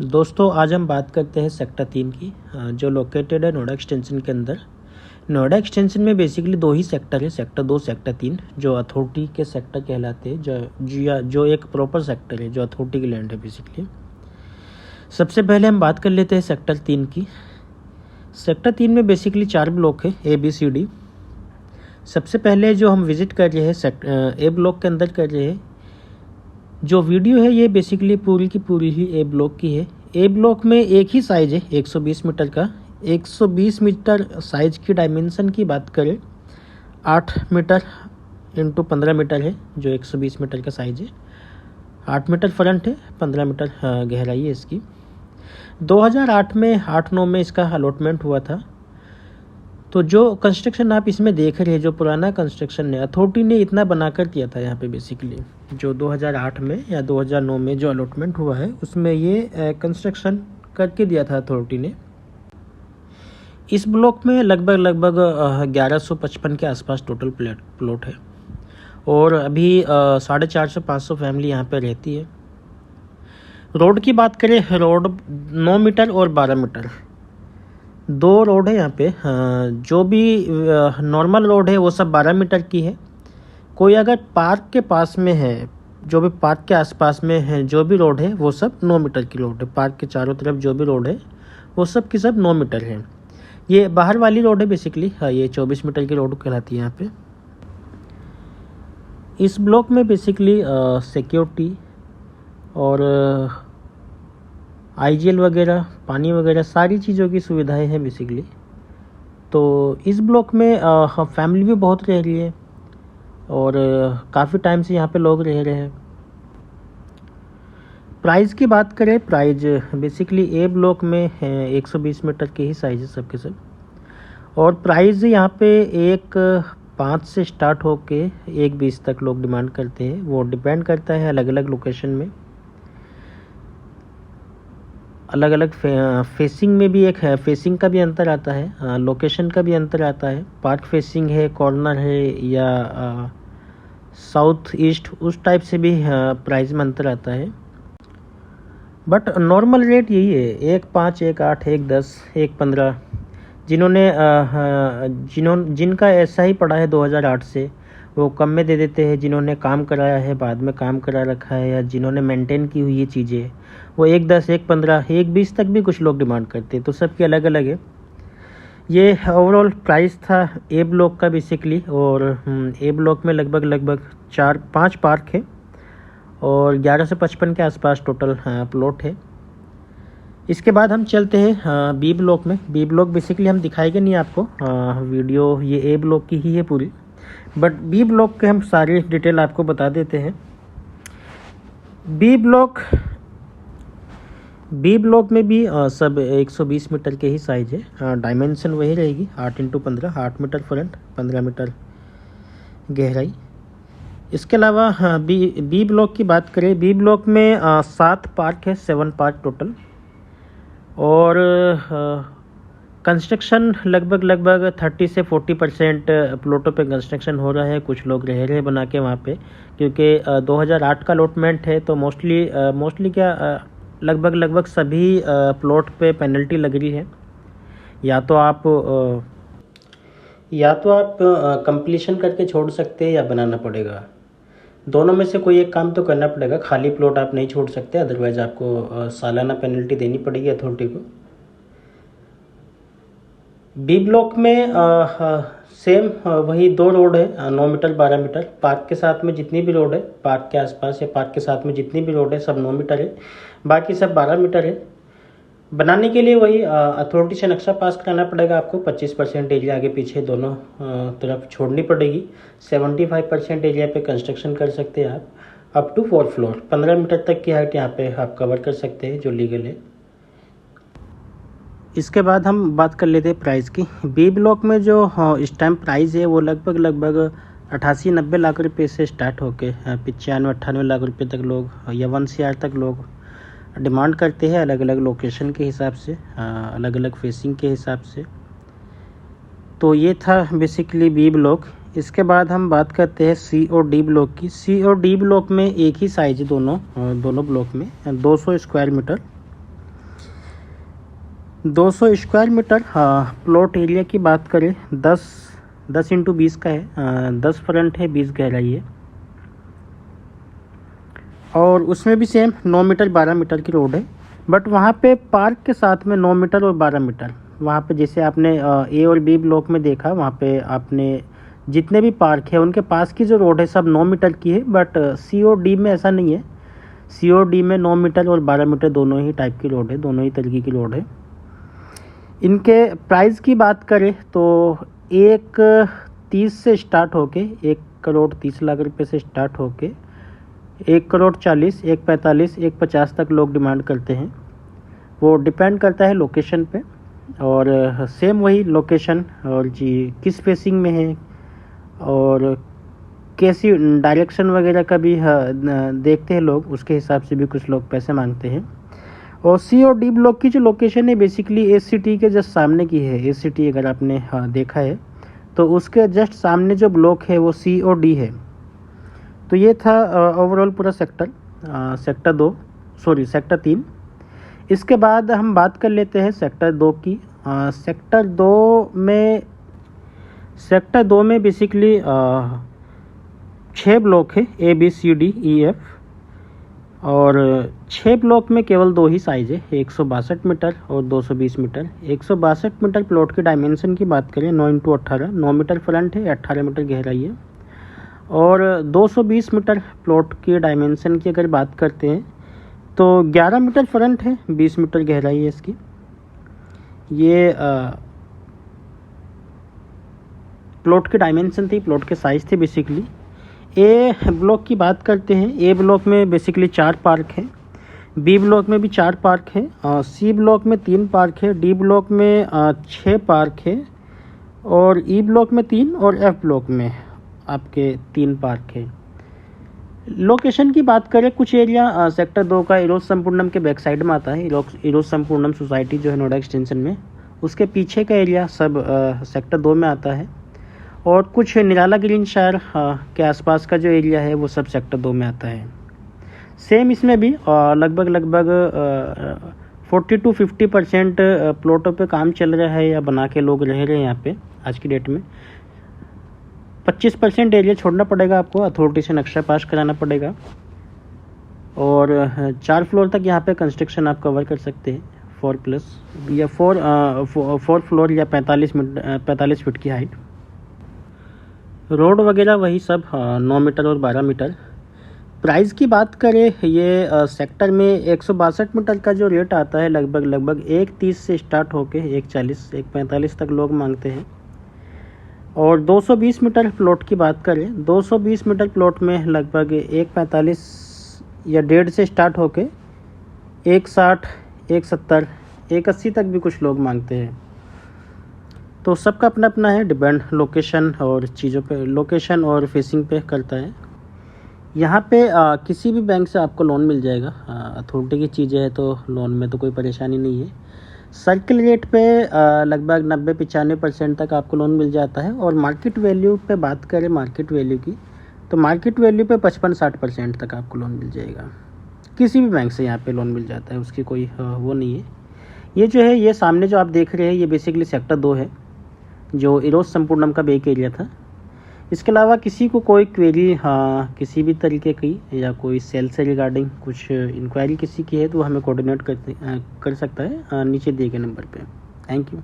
दोस्तों आज हम बात करते हैं सेक्टर 3 की, जो लोकेटेड है नोएडा एक्सटेंशन के अंदर। नोएडा एक्सटेंशन में बेसिकली दो ही सेक्टर है, सेक्टर 2 सेक्टर 3, जो अथॉरिटी के सेक्टर कहलाते हैं, जो एक प्रॉपर सेक्टर है जो अथॉरिटी की लैंड है बेसिकली। सबसे पहले हम बात कर लेते हैं सेक्टर 3 की। सेक्टर 3 में बेसिकली 4 ब्लॉक है, ABCD। सबसे पहले जो हम विज़िट कर रहे हैं ए ब्लॉक के अंदर कर रहे हैं। जो वीडियो है ये बेसिकली पूरी की पूरी ही ए ब्लॉक की है। ए ब्लॉक में एक ही साइज़ है 120 मीटर का। 120 मीटर साइज़ की डायमेंशन की बात करें 8 मीटर इंटू 15 मीटर है, जो 120 मीटर का साइज़ है। 8 मीटर फ्रंट है, 15 मीटर गहराई है इसकी। 2008 में 8-9 में इसका अलॉटमेंट हुआ था। तो जो कंस्ट्रक्शन आप इसमें देख रहे हैं, जो पुराना कंस्ट्रक्शन है, अथॉरिटी ने इतना बनाकर दिया था यहाँ पे बेसिकली। जो 2008 में या 2009 में जो अलॉटमेंट हुआ है उसमें ये कंस्ट्रक्शन करके दिया था अथॉरिटी ने। इस ब्लॉक में लगभग 1155 के आसपास टोटल प्लॉट है और अभी 450-500 फैमिली यहाँ पे रहती है। रोड की बात करें, रोड 9 मीटर और 12 मीटर 2 रोड है यहाँ पे। जो भी नॉर्मल रोड है वो सब 12 मीटर की है। कोई अगर पार्क के पास में है, जो भी पार्क के आसपास में है, जो भी रोड है वो सब 9 मीटर की रोड है। पार्क के चारों तरफ जो भी रोड है वो सब की सब 9 मीटर है। ये बाहर वाली रोड है बेसिकली, ये 24 मीटर की रोड कहलाती है यहाँ पे। इस ब्लॉक में बेसिकली सिक्योरिटी और IGL वगैरह, पानी वगैरह सारी चीज़ों की सुविधाएं हैं बेसिकली। तो इस ब्लॉक में फैमिली भी बहुत रह रही है और काफ़ी टाइम से यहाँ पे लोग रह रहे हैं। प्राइस की बात करें, प्राइस बेसिकली ए ब्लॉक में है 120 मीटर के ही साइज है सबके सब। और प्राइस यहाँ पे 1.5 से स्टार्ट होके 1.20 तक लोग डिमांड करते हैं। वो डिपेंड करता है अलग अलग लोकेशन में, अलग अलग फेसिंग में भी एक है, फेसिंग का भी अंतर आता है, लोकेशन का भी अंतर आता है। पार्क फेसिंग है, कॉर्नर है या साउथ ईस्ट, उस टाइप से भी प्राइस में अंतर आता है। बट नॉर्मल रेट यही है 1.5, 1.8, 1.10, 1.15। जिनका ऐसा ही पड़ा है 2008 से, वो कम में दे देते हैं। जिन्होंने काम कराया है, बाद में काम करा रखा है, या जिन्होंने मेंटेन की हुई ये चीज़ें, वो 1.10, 1.15, 1.20 तक भी कुछ लोग डिमांड करते हैं। तो सबकी अलग अलग है। ये ओवरऑल प्राइस था ए ब्लॉक का बेसिकली। और ए ब्लॉक में लगभग 4-5 पार्क है और 11 से 55 के आसपास टोटल प्लॉट है। इसके बाद हम चलते हैं बी ब्लॉक में। बी ब्लॉक बेसिकली हम दिखाएंगे नहीं आपको, वीडियो ये ए ब्लॉक की ही है पूरी, बट बी ब्लॉक के हम सारी डिटेल आपको बता देते हैं। बी ब्लॉक में भी सब 120 मीटर के ही साइज है। डायमेंशन वही रहेगी 8x15, 8 मीटर फ्रंट, 15 मीटर गहराई। इसके अलावा बी ब्लॉक की बात करें, बी ब्लॉक में 7 पार्क है, 7 पार्क टोटल। और कंस्ट्रक्शन लगभग 30 से 40% प्लॉटों पे कंस्ट्रक्शन हो रहा है। कुछ लोग रह रहे हैं बना के वहाँ पे, क्योंकि 2008 का अलॉटमेंट है। तो मोस्टली क्या लगभग सभी प्लॉट पे पेनल्टी लग रही है। या तो आप कंप्लीशन करके छोड़ सकते हैं या बनाना पड़ेगा। दोनों में से कोई एक काम तो करना पड़ेगा। खाली प्लॉट आप नहीं छोड़ सकते, अदरवाइज आपको सालाना पेनल्टी देनी पड़ेगी अथॉरिटी को। बी ब्लॉक में सेम वही 2 रोड है, 9 मीटर 12 मीटर। पार्क के साथ में जितनी भी रोड है, पार्क के आसपास या पार्क के साथ में जितनी भी रोड है, सब 9 मीटर है, बाकी सब 12 मीटर है। बनाने के लिए वही अथॉरिटी से नक्शा पास कराना पड़ेगा आपको। 25% एरिया आगे पीछे दोनों तरफ छोड़नी पड़ेगी। 75% एरिया पे कंस्ट्रक्शन कर सकते हैं आप, अप टू 4 फ्लोर। 15 मीटर तक की हाइट यहाँ पे आप कवर कर सकते हैं, जो लीगल है। इसके बाद हम बात कर लेते हैं प्राइस की। बी ब्लॉक में जो इस टाइम प्राइस है वो लगभग 88-90 लाख रुपए से स्टार्ट होके 95-98 लाख रुपए तक लोग, या 1 CR तक लोग डिमांड करते हैं, अलग अलग लोकेशन के हिसाब से, अलग अलग फेसिंग के हिसाब से। तो ये था बेसिकली बी ब्लॉक। इसके बाद हम बात करते हैं सी और डी ब्लॉक की। सी और डी ब्लॉक में एक ही साइज है दोनों ब्लॉक में, 200 स्क्वायर मीटर। 200 square metre. हाँ, प्लॉट एरिया की बात करें 10 इंटू 20 का है। 10 फ्रंट है, 20 गहराई है, और उसमें भी सेम 9 मीटर 12 मीटर की रोड है। बट वहाँ पे पार्क के साथ में 9 मीटर और 12 मीटर, वहाँ पे जैसे आपने ए और बी ब्लॉक में देखा, वहाँ पे आपने जितने भी पार्क है उनके पास की जो रोड है सब 9 मीटर की है। बट सी और डी में ऐसा नहीं है। सी और डी में 9 मीटर और 12 मीटर दोनों ही टाइप की रोड है, दोनों ही तरीके की रोड है। इनके प्राइस की बात करें तो 1,30 से स्टार्ट होके 1,30,00,000 रुपये से स्टार्ट होके 1,40,00,000, 1,45,00,000, 1,50,00,000 तक लोग डिमांड करते हैं। वो डिपेंड करता है लोकेशन पे, और सेम वही लोकेशन और जी किस फेसिंग में है और कैसी डायरेक्शन वगैरह का भी देखते हैं लोग, उसके हिसाब से भी कुछ लोग पैसे मांगते हैं। और सी और डी ब्लॉक की जो लोकेशन है बेसिकली एस सिटी के जस्ट सामने की है। एस सिटी अगर आपने देखा है तो उसके जस्ट सामने जो ब्लॉक है वो सी और डी है। तो ये था ओवरऑल पूरा सेक्टर 3। इसके बाद हम बात कर लेते हैं सेक्टर 2 की। सेक्टर 2 में बेसिकली 6 ब्लॉक है, A B C D E F, और 6 ब्लॉक में केवल 2 ही साइज़ है, 162 मीटर और 220 मीटर। 162 मीटर प्लॉट की डायमेंशन की बात करें 9 इंटू 18, 9 मीटर फ्रंट है, 18 मीटर गहराई है। और 220 मीटर प्लॉट की डायमेंशन की अगर बात करते हैं तो 11 मीटर फ्रंट है, 20 मीटर गहराई है इसकी। ये प्लॉट की डायमेंशन थी, प्लॉट के साइज़ थे बेसिकली। ए ब्लॉक की बात करते हैं। ए ब्लॉक में बेसिकली 4 पार्क हैं, बी ब्लॉक में भी 4 पार्क है, सी ब्लॉक में 3 पार्क है, डी ब्लॉक में 6 पार्क है, और ई ब्लॉक में 3 और एफ ब्लॉक में आपके 3 पार्क है। लोकेशन की बात करें, कुछ एरिया सेक्टर 2 का इरोज संपूर्णम के बैक साइड में आता है। इरोज संपूर्णम सोसाइटी जो है नोएडा एक्सटेंशन में, उसके पीछे का एरिया सब सेक्टर 2 में आता है। और कुछ निराला ग्रीन शहर के आसपास का जो एरिया है वो सब सेक्टर 2 में आता है। सेम इसमें भी लगभग 40 to 50% प्लॉटों पे काम चल रहा है या बना के लोग रह रहे हैं यहाँ पे आज की डेट में। 25% एरिया छोड़ना पड़ेगा आपको, अथॉरिटी से नक्शा पास कराना पड़ेगा, और 4 फ्लोर तक यहाँ पे कंस्ट्रक्शन आप कवर कर सकते हैं, 4+ या 4 फ्लोर या 45 फीट की हाइट। रोड वगैरह वही सब 9 मीटर और 12 मीटर। प्राइस की बात करें, ये सेक्टर में 162 मीटर का जो रेट आता है लगभग 1,30 से स्टार्ट होके 1,40, 1,45 तक लोग मांगते हैं। और 220 मीटर प्लॉट की बात करें, 220 मीटर प्लॉट में लगभग 1,45 या 1.5 से स्टार्ट होके 1,60, 1,70, 1,80 तक भी कुछ लोग मांगते हैं। तो सबका अपना अपना है, डिपेंड लोकेशन और चीज़ों पे, लोकेशन और फेसिंग पे करता है। यहाँ पे किसी भी बैंक से आपको लोन मिल जाएगा। अथॉरिटी की चीज़ें हैं तो लोन में तो कोई परेशानी नहीं है। सर्किल रेट पे लगभग 90-95% तक आपको लोन मिल जाता है। और मार्केट वैल्यू पे बात करें, मार्केट वैल्यू की, तो मार्केट वैल्यू पे 55-60% तक आपको लोन मिल जाएगा। किसी भी बैंक से यहाँ पे लोन मिल जाता है, उसकी कोई वो नहीं है। ये जो है, ये सामने जो आप देख रहे हैं, ये बेसिकली सेक्टर 2 है जो इरोज संपूर्णम का बेक एरिया था। इसके अलावा किसी को कोई क्वेरी किसी भी तरीके की या कोई सेल से रिगार्डिंग कुछ इंक्वायरी किसी की है तो हमें कोऑर्डिनेट कर सकता है नीचे दिए गए नंबर पे। Thank you.